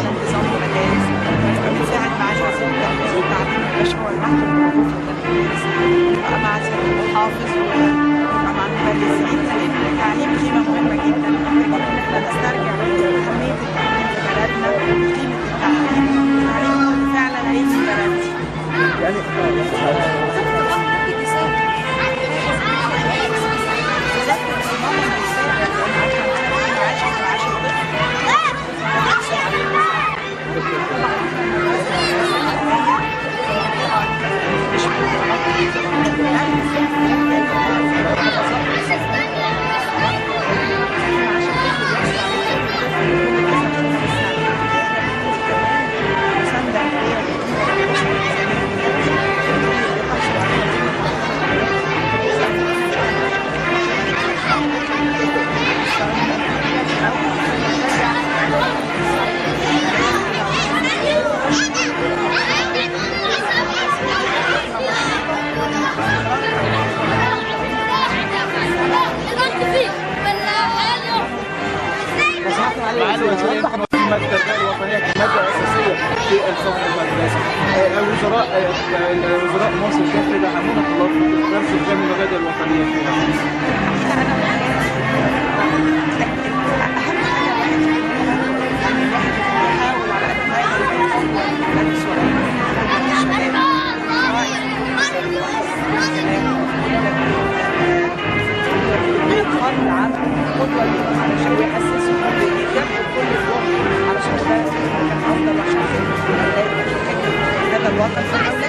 على انتظام المدارس، بنساعد معالي وزير التربية والتعليم المشروع الوحدة المربوط والتدريس، بنبقى مع سيادة المحافظ وبنبقى مع المدرسين، لأن التعليم قيمة مهمة جدا. محتاجين إن احنا نسترجع أهمية التعليم في بلدنا وقيمة التعليم. التعليم هو اللي فعلا هيبني بلدي. المادة الوطنية كمادة أساسية في الصف المدرسي. وزراء مصر كيف يدعمون الطلاب في درس الجامعة المبادئ الوطنية فيها؟ قدوة ليهم علشان يحسسوا ويجابوا كل يوم علشان ده كان أفضل وعشان هذا الوطن.